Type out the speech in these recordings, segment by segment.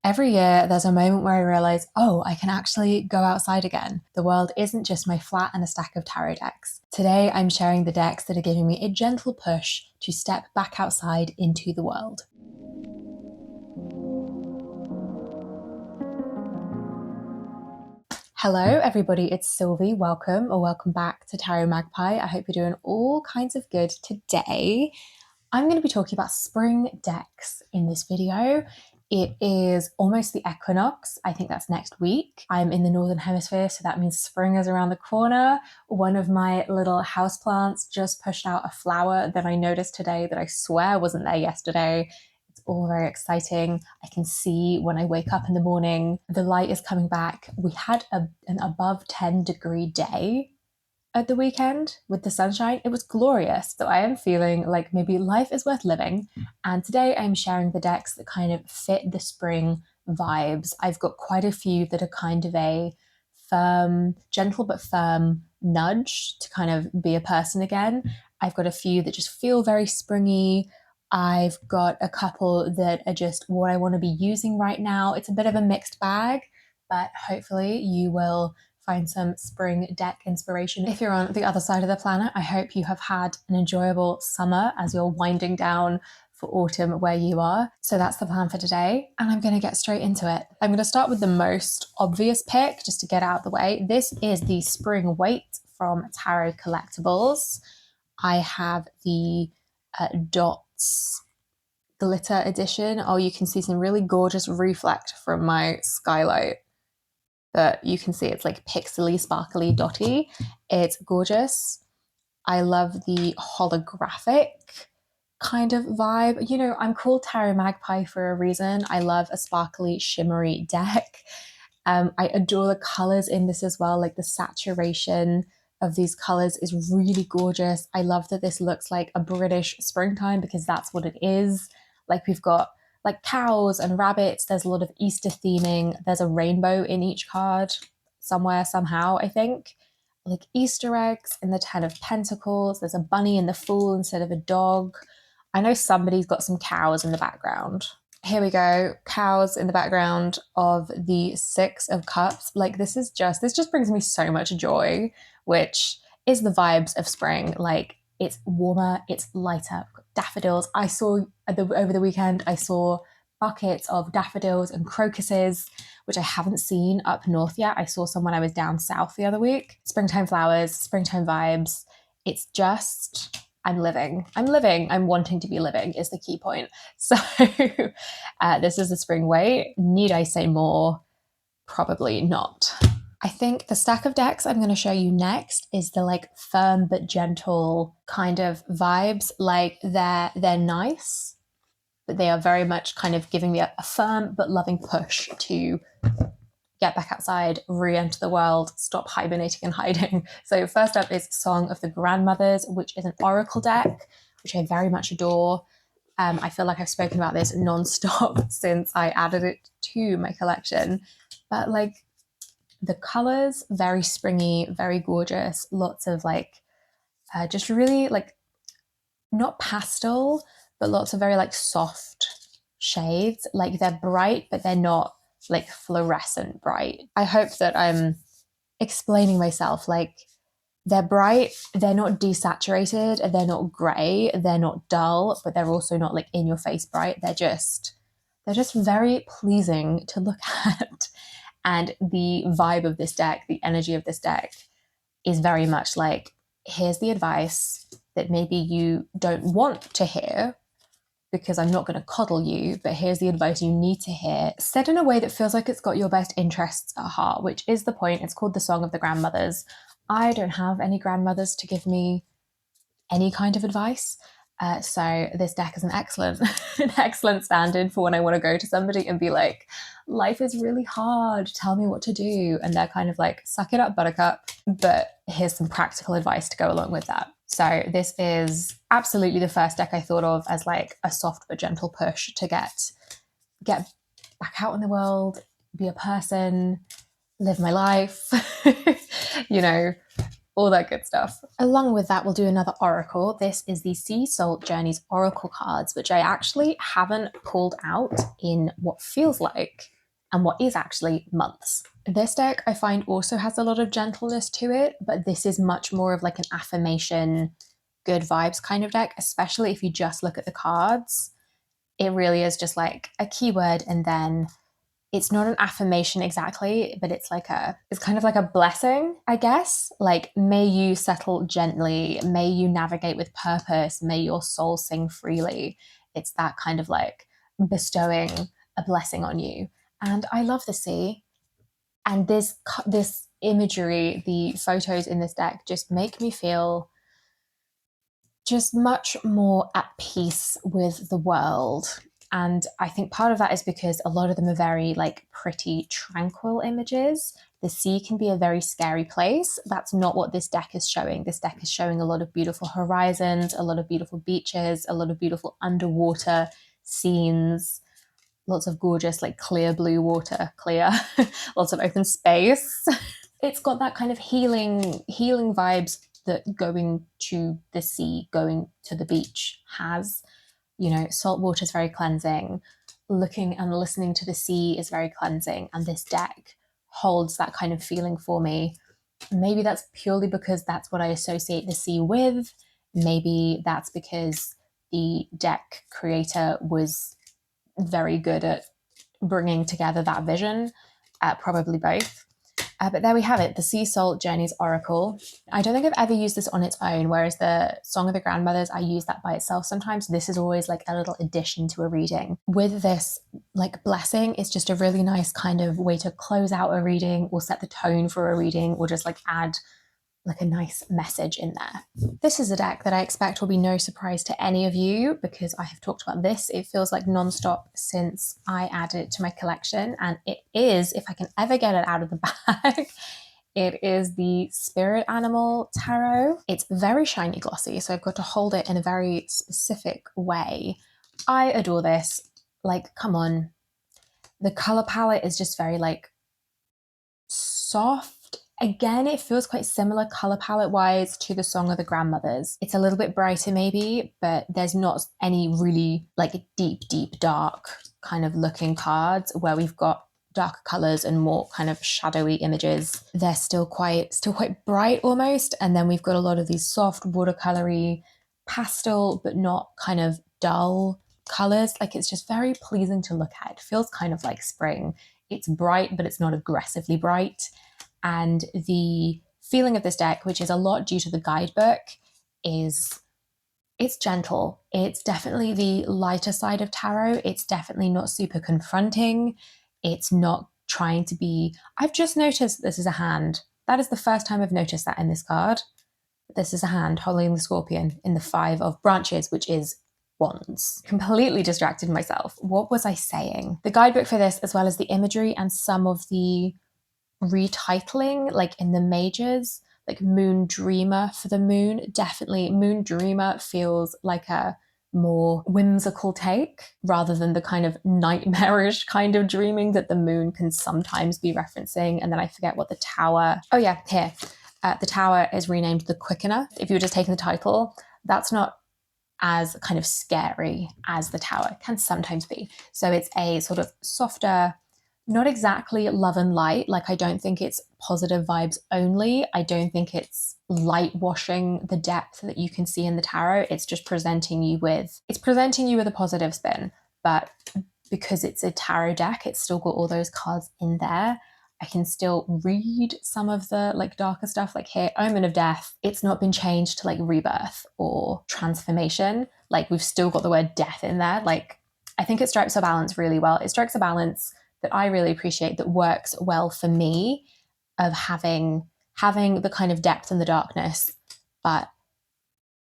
Every year, there's a moment where I realize, oh, I can actually go outside again. The world isn't just my flat and a stack of tarot decks. Today, I'm sharing the decks that are giving me a gentle push to step back outside into the world. Hello, everybody. It's Sylvie. Welcome or welcome back to Tarot Magpie. I hope you're doing all kinds of good today. I'm going to be talking about spring decks in this video. It is almost the equinox. I think that's next week. I'm in the Northern Hemisphere, so that means spring is around the corner. One of my little houseplants just pushed out a flower that I noticed today that I swear wasn't there yesterday. It's all very exciting. I can see when I wake up in the morning, the light is coming back. We had an above 10-degree day at the weekend with the sunshine. It was glorious. So I am feeling like maybe life is worth living. And today I'm sharing the decks that kind of fit the spring vibes. I've got quite a few that are kind of a firm, gentle but firm nudge to kind of be a person again. I've got a few that just feel very springy. I've got a couple that are just what I want to be using right now. It's a bit of a mixed bag, but hopefully you will find some spring deck inspiration. If you're on the other side of the planet, I hope you have had an enjoyable summer as you're winding down for autumn where you are. So that's the plan for today, and I'm going to get straight into it. I'm going to start with the most obvious pick just to get out of the way. This is the Spring Weight from Tarot Collectibles. I have the Dots Glitter Edition. Oh, you can see some really gorgeous reflect from my skylight. But you can see it's like pixely, sparkly, dotty. It's gorgeous. I love the holographic kind of vibe. You know, I'm called Tarot Magpie for a reason. I love a sparkly, shimmery deck. I adore the colors in this as well. Like the saturation of these colors is really gorgeous. I love that this looks like a British springtime because that's what it is. Like we've got like cows and rabbits. There's a lot of Easter theming. There's a rainbow in each card somewhere, somehow, I think. Like Easter eggs in the 10 of Pentacles. There's a bunny in the Fool instead of a dog. I know somebody's got some cows in the background. Here we go, cows in the background of the 6 of Cups. Like this just brings me so much joy, which is the vibes of spring. Like it's warmer, it's lighter. Daffodils. I saw over the weekend, I saw buckets of daffodils and crocuses, which I haven't seen up north yet. I saw some when I was down south the other week. Springtime flowers, springtime vibes. It's just, I'm living. I'm wanting to be living is the key point. So this is the Spring Weight. Need I say more? Probably not. I think the stack of decks I'm going to show you next is the like firm but gentle kind of vibes. Like they're nice, but they are very much kind of giving me a firm but loving push to get back outside, re-enter the world, stop hibernating and hiding. So first up is Song of the Grandmothers, which is an oracle deck, which I very much adore. I feel like I've spoken about this non-stop since I added it to my collection. But like the colors, very springy, very gorgeous, lots of like just really like not pastel, but lots of very like soft shades. Like they're bright, but they're not like fluorescent bright. I hope that I'm explaining myself. Like they're bright, they're not desaturated, they're not gray, they're not dull, but they're also not like in your face bright. They're just very pleasing to look at. And the vibe of this deck, the energy of this deck is very much like, here's the advice that maybe you don't want to hear because I'm not going to coddle you, but here's the advice you need to hear, said in a way that feels like it's got your best interests at heart, which is the point. It's called the Song of the Grandmothers. I don't have any grandmothers to give me any kind of advice. So this deck is an excellent stand-in for when I want to go to somebody and be like, life is really hard, tell me what to do. And they're kind of like, suck it up, buttercup. But here's some practical advice to go along with that. So this is absolutely the first deck I thought of as like a soft but gentle push to get back out in the world, be a person, live my life, you know, all that good stuff. Along with that, we'll do another oracle. This is the Sea Salt Journeys oracle cards, which I actually haven't pulled out in what feels like and what is actually months. This deck I find also has a lot of gentleness to it, but this is much more of like an affirmation, good vibes kind of deck, especially if you just look at the cards. It really is just like a keyword, and then it's not an affirmation exactly, but it's kind of like a blessing, I guess. Like, may you settle gently, may you navigate with purpose, may your soul sing freely. It's that kind of like bestowing a blessing on you. And I love the sea. And this imagery, the photos in this deck just make me feel just much more at peace with the world. And I think part of that is because a lot of them are very like pretty, tranquil images. The sea can be a very scary place. That's not what this deck is showing. This deck is showing a lot of beautiful horizons, a lot of beautiful beaches, a lot of beautiful underwater scenes, lots of gorgeous, like clear blue water, lots of open space. It's got that kind of healing vibes that going to the sea, going to the beach has. You know, salt water is very cleansing. Looking and listening to the sea is very cleansing. And this deck holds that kind of feeling for me. Maybe that's purely because that's what I associate the sea with. Maybe that's because the deck creator was very good at bringing together that vision. Probably both. But there we have it, the Sea Salt Journeys Oracle. I don't think I've ever used this on its own, whereas the Song of the Grandmothers, I use that by itself sometimes. This is always like a little addition to a reading. With this like blessing, it's just a really nice kind of way to close out a reading or set the tone for a reading, or just like add like a nice message in there. This is a deck that I expect will be no surprise to any of you because I have talked about this. It feels like nonstop since I added it to my collection, and it is, if I can ever get it out of the bag, it is the Spirit Animal Tarot. It's very shiny glossy, so I've got to hold it in a very specific way. I adore this. Like, come on. The color palette is just very like soft. Again, it feels quite similar color palette wise to the Song of the Grandmothers. It's a little bit brighter maybe, but there's not any really like deep dark kind of looking cards where we've got darker colors and more kind of shadowy images. They're still quite bright almost, and then we've got a lot of these soft watercolory pastel but not kind of dull colors. Like, it's just very pleasing to look at. It feels kind of like spring. It's bright, but it's not aggressively bright. And the feeling of this deck, which is a lot due to the guidebook, is it's gentle. It's definitely the lighter side of tarot. It's definitely not super confronting. It's not trying to be... I've just noticed this is a hand. That is the first time I've noticed that in this card. This is a hand holding the scorpion in the 5 of branches, which is wands. Completely distracted myself. What was I saying? The guidebook for this, as well as the imagery and some of the retitling, like in the majors, like Moon Dreamer for the moon. Definitely Moon Dreamer feels like a more whimsical take rather than the kind of nightmarish kind of dreaming that the moon can sometimes be referencing. And then I forget what the tower... Oh yeah, here. The tower is renamed the Quickener. If you were just taking the title, that's not as kind of scary as the tower can sometimes be. So it's a sort of softer, not exactly love and light. Like, I don't think it's positive vibes only. I don't think it's light washing the depth that you can see in the tarot. It's just presenting you with a positive spin. But because it's a tarot deck, it's still got all those cards in there. I can still read some of the like darker stuff, like here, Omen of Death. It's not been changed to like rebirth or transformation. Like, we've still got the word death in there. Like, I think it strikes a balance really well. It strikes a balance that I really appreciate, that works well for me, of having the kind of depth and the darkness, but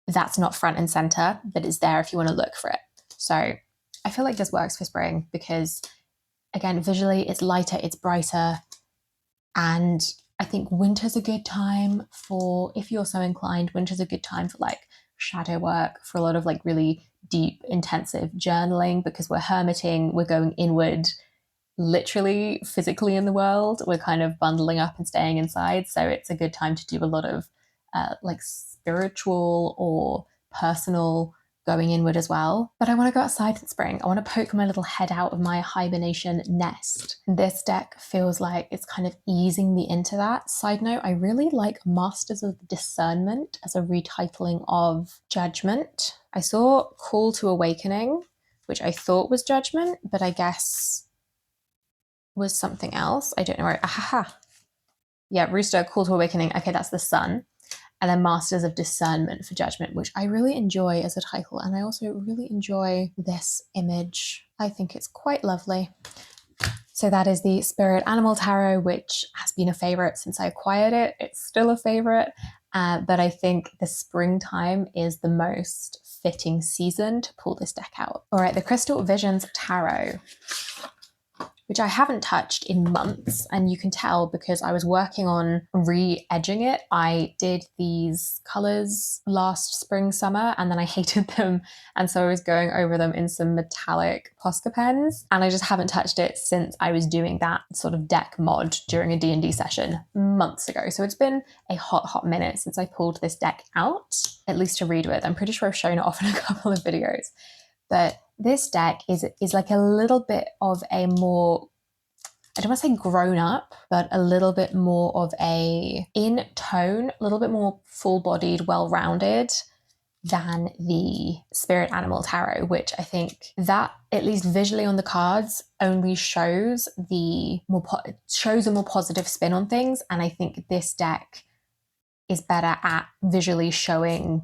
that's not front and center, but it's there if you want to look for it. So I feel like this works for spring because, again, visually it's lighter, it's brighter, and I think winter's a good time for, if you're so inclined, winter's a good time for like shadow work, for a lot of like really deep, intensive journaling, because we're hermiting, we're going inward, literally physically in the world. We're kind of bundling up and staying inside. So it's a good time to do a lot of like spiritual or personal going inward as well. But I want to go outside in spring. I want to poke my little head out of my hibernation nest. This deck feels like it's kind of easing me into that. Side note, I really like Masters of Discernment as a retitling of Judgment. I saw Call to Awakening, which I thought was Judgment, but I guess was something else. I don't know where. Ahaha. Yeah, Rooster, Call to Awakening. Okay, that's the sun. And then Masters of Discernment for Judgment, which I really enjoy as a title. And I also really enjoy this image. I think it's quite lovely. So that is the Spirit Animal Tarot, which has been a favorite since I acquired it. It's still a favorite, but I think the springtime is the most fitting season to pull this deck out. All right, the Crystal Visions Tarot, which I haven't touched in months, and you can tell because I was working on re-edging it. I did these colors last spring, summer, and then I hated them, and so I was going over them in some metallic Posca pens, and I just haven't touched it since I was doing that sort of deck mod during a D&D session months ago. So it's been a hot minute since I pulled this deck out, at least to read with. I'm pretty sure I've shown it off in a couple of videos. But this deck is like a little bit of a more, I don't want to say grown up, but a little bit more of a in tone, a little bit more full-bodied, well-rounded than the Spirit Animal Tarot, which I think that, at least visually on the cards, only shows a more positive spin on things. And I think this deck is better at visually showing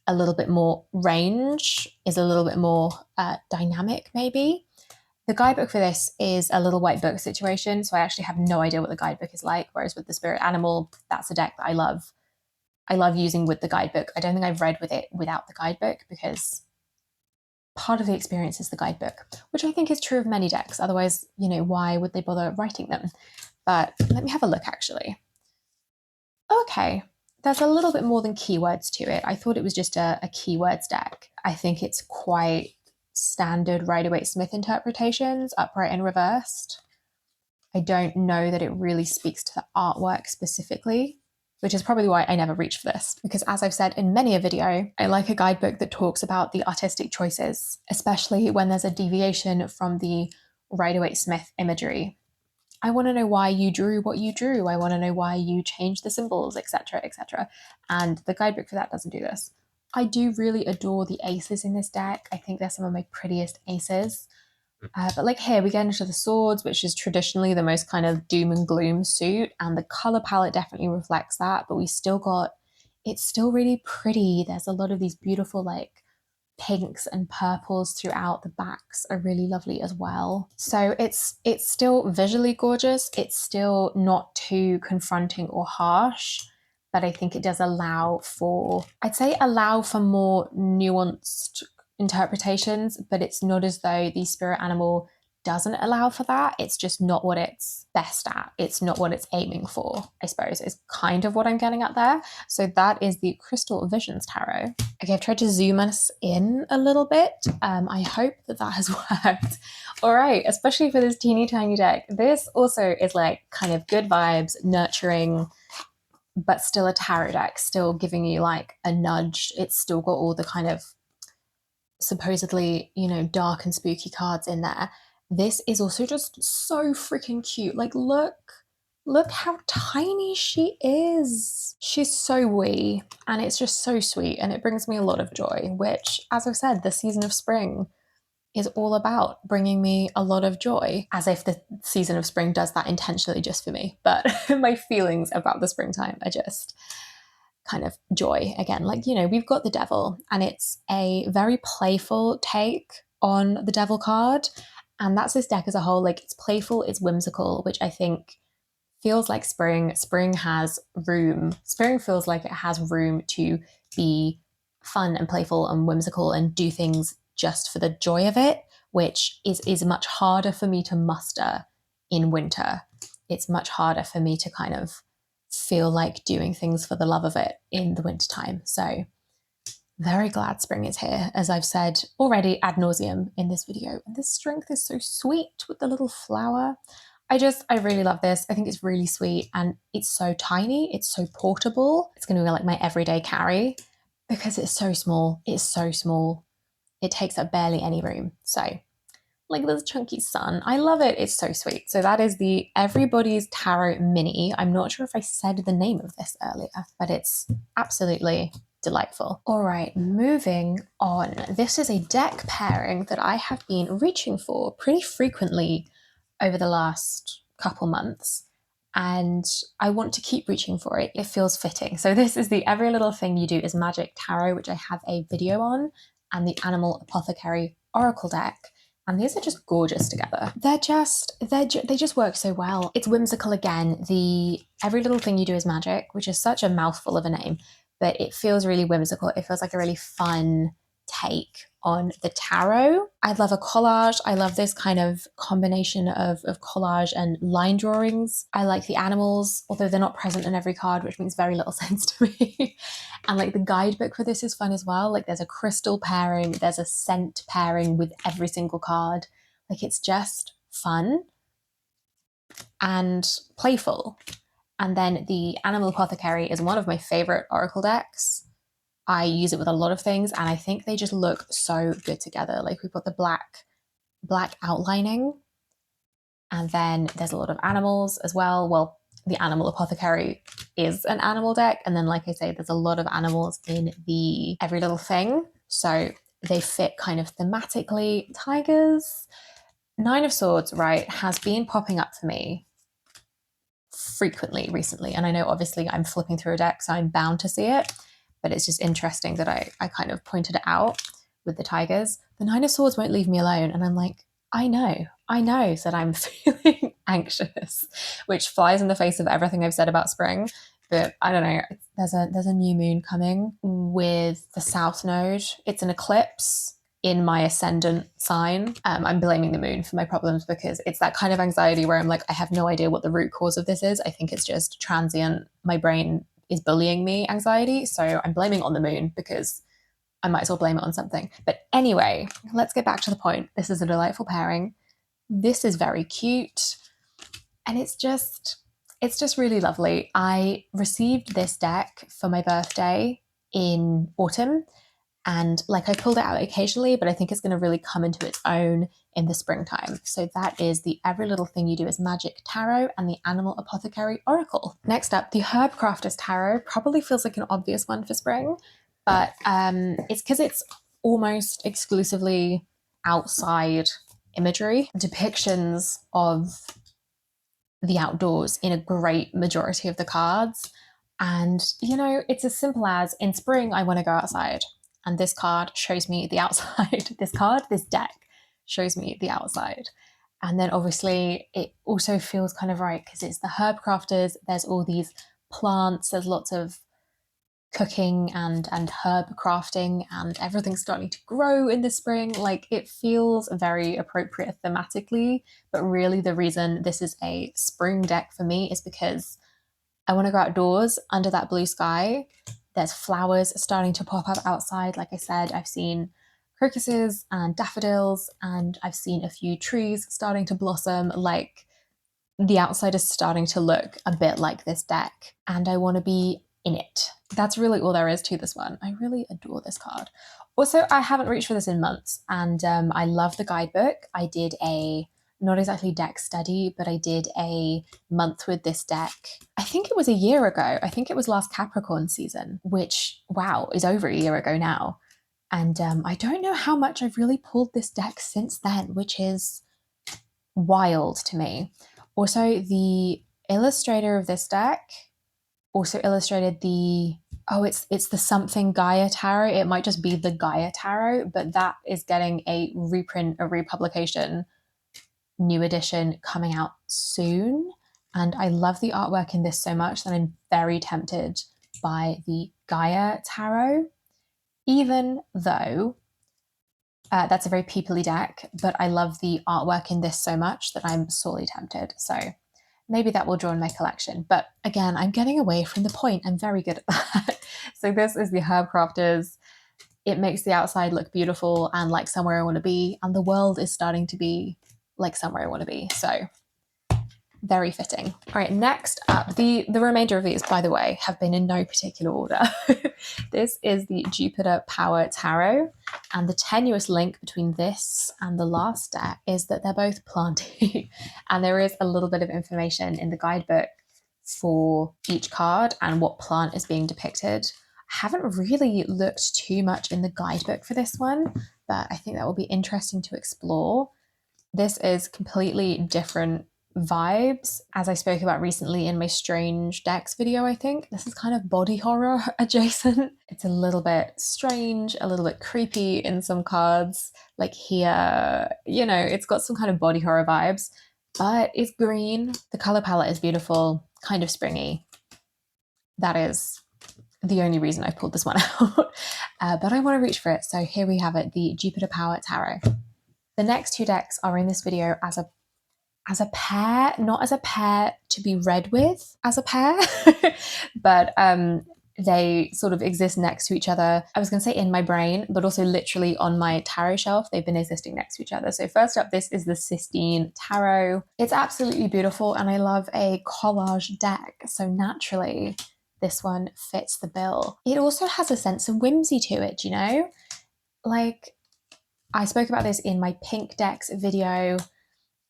a little bit more range, is a little bit more dynamic maybe. The guidebook for this is a little white book situation, so I actually have no idea what the guidebook is like, whereas with the Spirit Animal, that's a deck that I love. I love using with the guidebook. I don't think I've read with it without the guidebook because part of the experience is the guidebook, which I think is true of many decks. Otherwise, why would they bother writing them? But let me have a look actually. Okay. There's a little bit more than keywords to it. I thought it was just a keywords deck. I think it's quite standard Rider-Waite-Smith interpretations, upright and reversed. I don't know that it really speaks to the artwork specifically, which is probably why I never reached for this. Because as I've said in many a video, I like a guidebook that talks about the artistic choices, especially when there's a deviation from the Rider-Waite-Smith imagery. I want to know why you drew what you drew. I want to know why you changed the symbols, etc., etc. And the guidebook for that doesn't do this. I do really adore the aces in this deck. I think they're some of my prettiest aces. But like here, we get into the swords, which is traditionally the most kind of doom and gloom suit. And the color palette definitely reflects that. But it's still really pretty. There's a lot of these beautiful like pinks and purples throughout. The backs are really lovely as well. So it's still visually gorgeous. It's still not too confronting or harsh, but I think it does allow for more nuanced interpretations, but it's not as though the Spirit Animal doesn't allow for that. It's just not what it's best at. It's not what it's aiming for, I suppose, is kind of what I'm getting at there. So that is the Crystal Visions Tarot. Okay, I've tried to zoom us in a little bit. I hope that has worked. All right, especially for this teeny tiny deck. This also is like kind of good vibes, nurturing, but still a tarot deck, still giving you like a nudge. It's still got all the kind of supposedly, dark and spooky cards in there. This is also just so freaking cute. Like, look how tiny she is. She's so wee, and it's just so sweet, and it brings me a lot of joy, which, as I've said, the season of spring is all about bringing me a lot of joy, as if the season of spring does that intentionally just for me. But my feelings about the springtime are just kind of joy again. Like, we've got the devil, and it's a very playful take on the devil card. And that's this deck as a whole. Like, it's playful, it's whimsical, which I think feels like spring. Spring feels like it has room to be fun and playful and whimsical and do things just for the joy of it, which is much harder for me to muster in winter. It's much harder for me to kind of feel like doing things for the love of it in the wintertime. So very glad spring is here, as I've said already ad nauseum in this video. And this strength is so sweet with the little flower. I really love this. I think it's really sweet and it's so tiny. It's so portable. It's going to be like my everyday carry because it's so small. It's so small. It takes up barely any room. So like this chunky sun. I love it. It's so sweet. So that is the Everybody's Tarot Mini. I'm not sure if I said the name of this earlier, but it's absolutely delightful. All right, moving on. This is a deck pairing that I have been reaching for pretty frequently over the last couple months. And I want to keep reaching for it. It feels fitting. So this is the Every Little Thing You Do is Magic Tarot, which I have a video on, and the Animal Apothecary Oracle deck. And these are just gorgeous together. They just work so well. It's whimsical again. The Every Little Thing You Do is Magic, which is such a mouthful of a name, but it feels really whimsical. It feels like a really fun take on the tarot. I love a collage. I love this kind of combination of collage and line drawings. I like the animals, although they're not present in every card, which makes very little sense to me. And like the guidebook for this is fun as well. Like there's a crystal pairing, there's a scent pairing with every single card. Like it's just fun and playful. And then the Animal Apothecary is one of my favorite oracle decks. I use it with a lot of things and I think they just look so good together. Like we've got the black outlining and then there's a lot of animals as well. Well, the Animal Apothecary is an animal deck. And then like I say, there's a lot of animals in the Every Little Thing. So they fit kind of thematically. Tigers, Nine of Swords, right, has been popping up for me frequently recently. And I know obviously I'm flipping through a deck, so I'm bound to see it. But it's just interesting that I kind of pointed it out with the tigers. The Nine of Swords won't leave me alone. And I'm like, I know that I'm feeling anxious, which flies in the face of everything I've said about spring. But I don't know, there's a new moon coming with the South Node. It's an eclipse in my ascendant sign. I'm blaming the moon for my problems because it's that kind of anxiety where I'm like, I have no idea what the root cause of this is. I think it's just transient. My brain is bullying me anxiety. So I'm blaming on the moon because I might as well blame it on something. But anyway, let's get back to the point. This is a delightful pairing. This is very cute. And it's just really lovely. I received this deck for my birthday in autumn. And like I pulled it out occasionally, but I think it's going to really come into its own in the springtime. So that is the Every Little Thing You Do is Magic Tarot and the Animal Apothecary Oracle. Next up, the Herb Crafters Tarot probably feels like an obvious one for spring, but it's because it's almost exclusively outside imagery, depictions of the outdoors in a great majority of the cards. And, you know, it's as simple as in spring, I want to go outside. And this card shows me the outside. This deck shows me the outside. And then obviously it also feels kind of right because it's the herb crafters. There's all these plants. There's lots of cooking and herb crafting and everything's starting to grow in the spring. Like it feels very appropriate thematically. But really the reason this is a spring deck for me is because I want to go outdoors under that blue sky. There's flowers starting to pop up outside. Like I said, I've seen crocuses and daffodils, and I've seen a few trees starting to blossom. Like the outside is starting to look a bit like this deck, and I want to be in it. That's really all there is to this one. I really adore this card. Also, I haven't reached for this in months, and I love the guidebook. I did not exactly deck study, but I did a month with this deck. I think it was a year ago. I think it was last Capricorn season, which, wow, is over a year ago now. And I don't know how much I've really pulled this deck since then, which is wild to me. Also, the illustrator of this deck also illustrated it's the Something Gaia Tarot. It might just be the Gaia Tarot, but that is getting a reprint, a republication, new edition coming out soon. And I love the artwork in this so much that I'm very tempted by the Gaia Tarot, even though that's a very peoply deck, but I love the artwork in this so much that I'm sorely tempted. So maybe that will join my collection. But again, I'm getting away from the point. I'm very good at that. So this is the Herb Crafters. It makes the outside look beautiful and like somewhere I want to be. And the world is starting to be like somewhere I want to be. So very fitting. All right, next up, the remainder of these, by the way, have been in no particular order. This is the Jupiter Power Tarot, and the tenuous link between this and the last deck is that they're both planty, and there is a little bit of information in the guidebook for each card and what plant is being depicted. I haven't really looked too much in the guidebook for this one, but I think that will be interesting to explore. This is completely different vibes, as I spoke about recently in my Strange Decks video. I think this is kind of body horror adjacent. It's a little bit strange, a little bit creepy in some cards. Like here, you know, it's got some kind of body horror vibes, but it's green. The color palette is beautiful, kind of springy. That is the only reason I pulled this one out. But I want to reach for it. So here we have it, the Jupiter Power Tarot. The next two decks are in this video as a pair, not as a pair to be read with as a pair, but they sort of exist next to each other. I was going to say in my brain, but also literally on my tarot shelf. They've been existing next to each other. So first up, this is the Sistine Tarot. It's absolutely beautiful, and I love a collage deck. So naturally, this one fits the bill. It also has a sense of whimsy to it, you know? Like, I spoke about this in my pink decks video,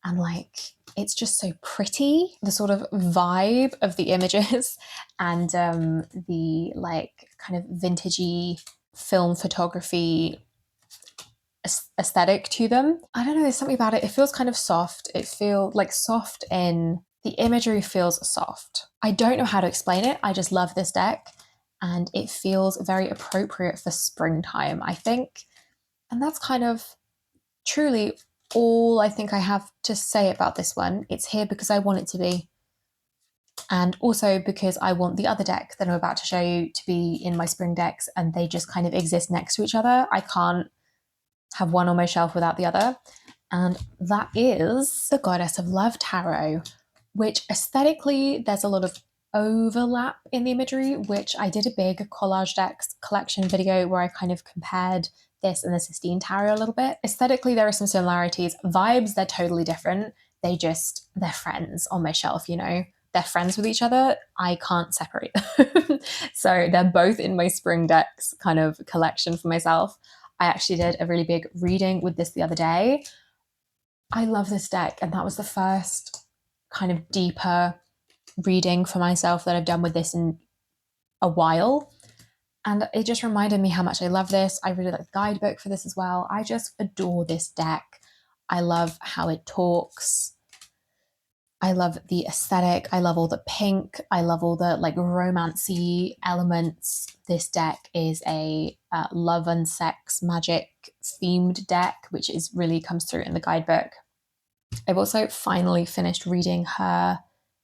and like, it's just so pretty, the sort of vibe of the images and the like kind of vintagey film photography aesthetic to them. I don't know, there's something about it. It feels kind of soft. It feels like soft in the imagery, feels soft. I don't know how to explain it. I just love this deck, and it feels very appropriate for springtime, I think. And that's kind of truly all I think I have to say about this one. It's here because I want it to be, and also because I want the other deck that I'm about to show you to be in my spring decks, and they just kind of exist next to each other. I can't have one on my shelf without the other, and that is the Goddess of Love Tarot, which aesthetically there's a lot of overlap in the imagery, which I did a big collage decks collection video where I kind of compared this and the Sistine Tarot a little bit. Aesthetically, there are some similarities. Vibes, they're totally different. They're friends on my shelf, you know? They're friends with each other. I can't separate them. So they're both in my spring decks kind of collection for myself. I actually did a really big reading with this the other day. I love this deck, and that was the first kind of deeper reading for myself that I've done with this in a while. And it just reminded me how much I love this. I really like the guidebook for this as well. I just adore this deck. I love how it talks. I love the aesthetic. I love all the pink. I love all the like romancy elements. This deck is a love and sex magic themed deck, which is really comes through in the guidebook. I've also finally finished reading her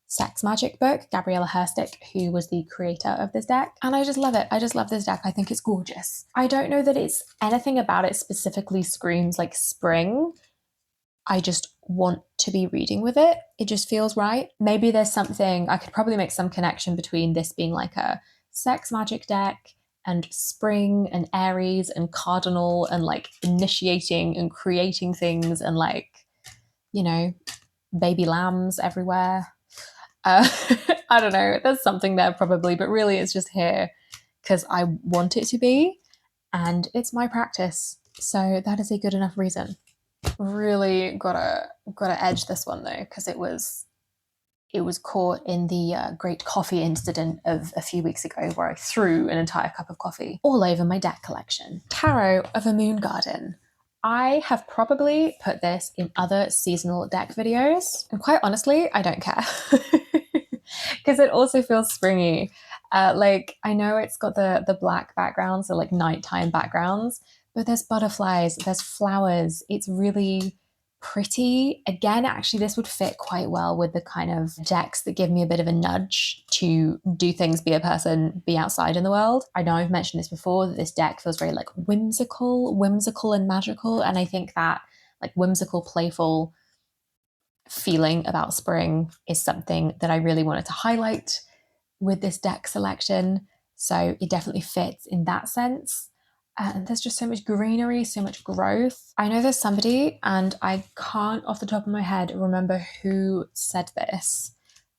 sex magic book, Gabriella Herstick, who was the creator of this deck. And I just love it. I just love this deck. I think it's gorgeous. I don't know that it's anything about it specifically screams like spring. I just want to be reading with it. It just feels right. Maybe there's something, I could probably make some connection between this being like a sex magic deck and spring and Aries and cardinal and like initiating and creating things and like, you know, baby lambs everywhere. I don't know, there's something there probably, but really it's just here because I want it to be, and it's my practice. So that is a good enough reason. Really gotta edge this one though, because it was caught in the great coffee incident of a few weeks ago where I threw an entire cup of coffee all over my deck collection. Tarot of a Moon Garden. I have probably put this in other seasonal deck videos, and quite honestly, I don't care because it also feels springy. Like, I know it's got the black background, so like nighttime backgrounds, but there's butterflies, there's flowers. It's really pretty. Again, actually, this would fit quite well with the kind of decks that give me a bit of a nudge to do things, be a person, be outside in the world. I know I've mentioned this before, that this deck feels very like whimsical and magical. And I think that like whimsical, playful feeling about spring is something that I really wanted to highlight with this deck selection. So it definitely fits in that sense. And there's just so much greenery, so much growth. I know there's somebody, and I can't off the top of my head remember who said this,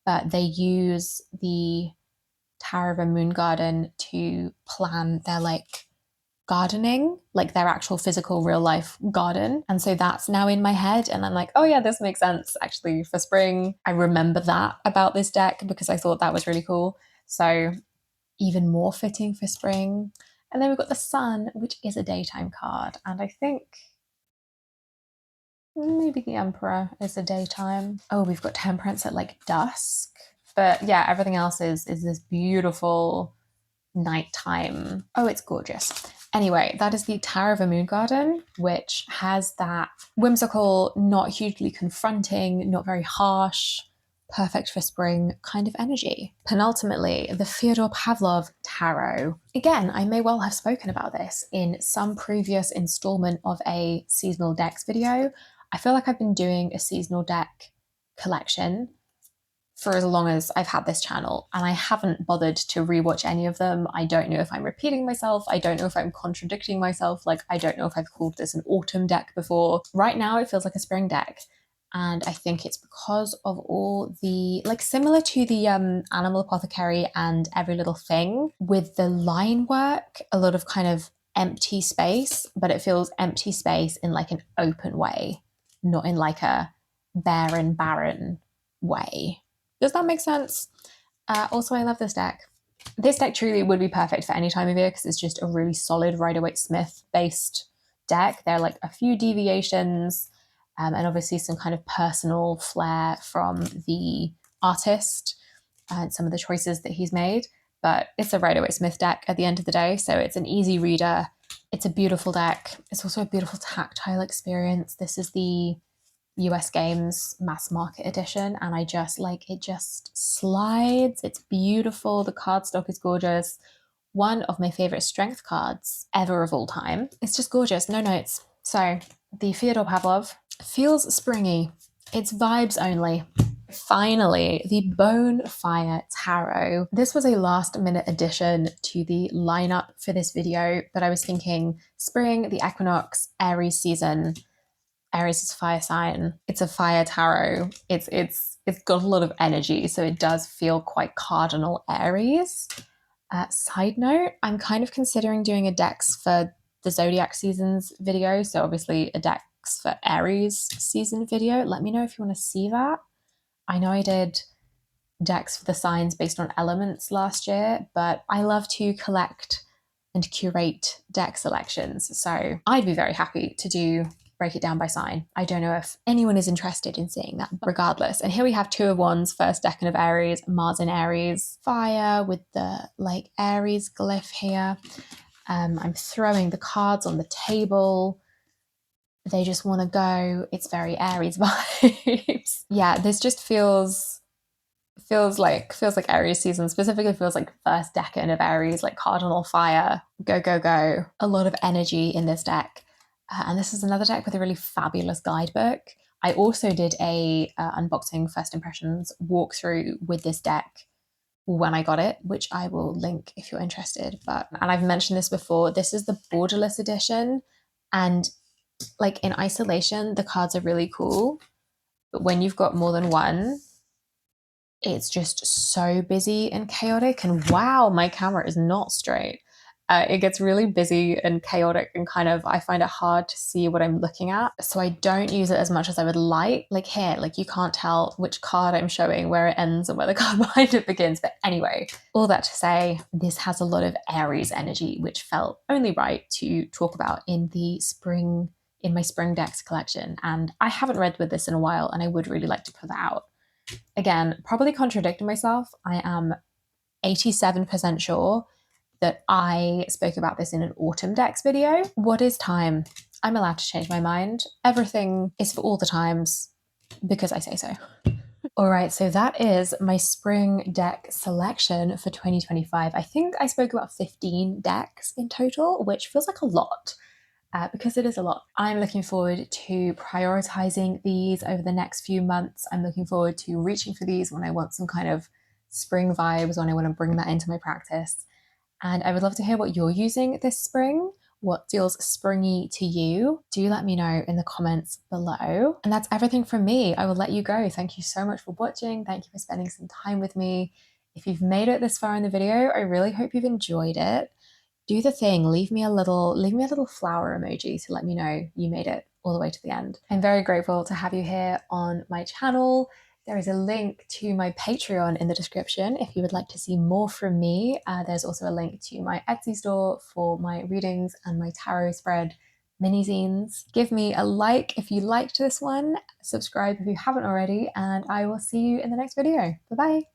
but they use the Tower of a Moon Garden to plan their like gardening, like their actual physical real life garden. And so that's now in my head. And I'm like, oh yeah, this makes sense actually for spring. I remember that about this deck because I thought that was really cool. So even more fitting for spring. And then we've got the Sun, which is a daytime card. And I think maybe the Emperor is a daytime. Oh, we've got Temperance at like dusk. But yeah, everything else is this beautiful nighttime. Oh, it's gorgeous. Anyway, that is the Tower of a Moon Garden, which has that whimsical, not hugely confronting, not very harsh, perfect for spring kind of energy. Penultimately, the Fyodor Pavlov Tarot. Again, I may well have spoken about this in some previous installment of a seasonal decks video. I feel like I've been doing a seasonal deck collection for as long as I've had this channel, and I haven't bothered to rewatch any of them. I don't know if I'm repeating myself. I don't know if I'm contradicting myself. Like, I don't know if I've called this an autumn deck before. Right now, it feels like a spring deck. And I think it's because of all the, like, similar to the Animal Apothecary and Every Little Thing, with the line work, a lot of kind of empty space, but it feels empty space in like an open way, not in like a barren way. Does that make sense? Also, I love this deck. This deck truly would be perfect for any time of year because it's just a really solid Rider-Waite-Smith based deck. There are like a few deviations and obviously some kind of personal flair from the artist and some of the choices that he's made. But it's a Rider-Waite-Smith deck at the end of the day, so it's an easy reader. It's a beautiful deck. It's also a beautiful tactile experience. This is the US Games mass market edition, and I just like it, just slides. It's beautiful. The cardstock is gorgeous. One of my favorite strength cards ever of all time. It's just gorgeous. No notes. So the Fyodor Pavlov feels springy. It's vibes only. Finally, the Bonefire Tarot. This was a last minute addition to the lineup for this video, but I was thinking spring, the equinox, Aries season. Aries is fire sign. It's a fire tarot. It's got a lot of energy, so it does feel quite cardinal Aries. Side note, I'm kind of considering doing a decks for the zodiac seasons video, so obviously a decks for Aries season video. Let me know if you want to see that. I know I did decks for the signs based on elements last year, but I love to collect and curate deck selections, so I'd be very happy to break it down by sign. I don't know if anyone is interested in seeing that, but regardless. And here we have Two of Wands, first decan of Aries, Mars in Aries, fire with the like Aries glyph here. I'm throwing the cards on the table. They just want to go. It's very Aries vibes. Yeah, this just feels like Aries season. Specifically feels like first decan of Aries, like cardinal fire, go go go. A lot of energy in this deck. And this is another deck with a really fabulous guidebook. I also did a unboxing first impressions walkthrough with this deck when I got it, which I will link if you're interested. And I've mentioned this before, this is the borderless edition, and like in isolation the cards are really cool, but when you've got more than one, it's just so busy and chaotic. And wow, my camera is not straight. It gets really busy and chaotic, and kind of, I find it hard to see what I'm looking at. So I don't use it as much as I would like. Like here, like you can't tell which card I'm showing, where it ends and where the card behind it begins. But anyway, all that to say, this has a lot of Aries energy, which felt only right to talk about in my spring decks collection. And I haven't read with this in a while, and I would really like to put that out. Again, probably contradicting myself. I am 87% sure that I spoke about this in an autumn decks video. What is time? I'm allowed to change my mind. Everything is for all the times because I say so. All right, so that is my spring deck selection for 2025. I think I spoke about 15 decks in total, which feels like a lot. Because it is a lot. I'm looking forward to prioritizing these over the next few months. I'm looking forward to reaching for these when I want some kind of spring vibes, when I want to bring that into my practice. And I would love to hear what you're using this spring. what feels springy to you. Do let me know in the comments below. And that's everything from me. I will let you go. Thank you so much for watching. Thank you for spending some time with me. If you've made it this far in the video, I really hope you've enjoyed it. Do the thing, leave me a little flower emoji to let me know you made it all the way to the end. I'm very grateful to have you here on my channel. There is a link to my Patreon in the description if you would like to see more from me. There's also a link to my Etsy store for my readings and my tarot spread mini zines. Give me a like if you liked this one, subscribe if you haven't already, and I will see you in the next video. Bye bye.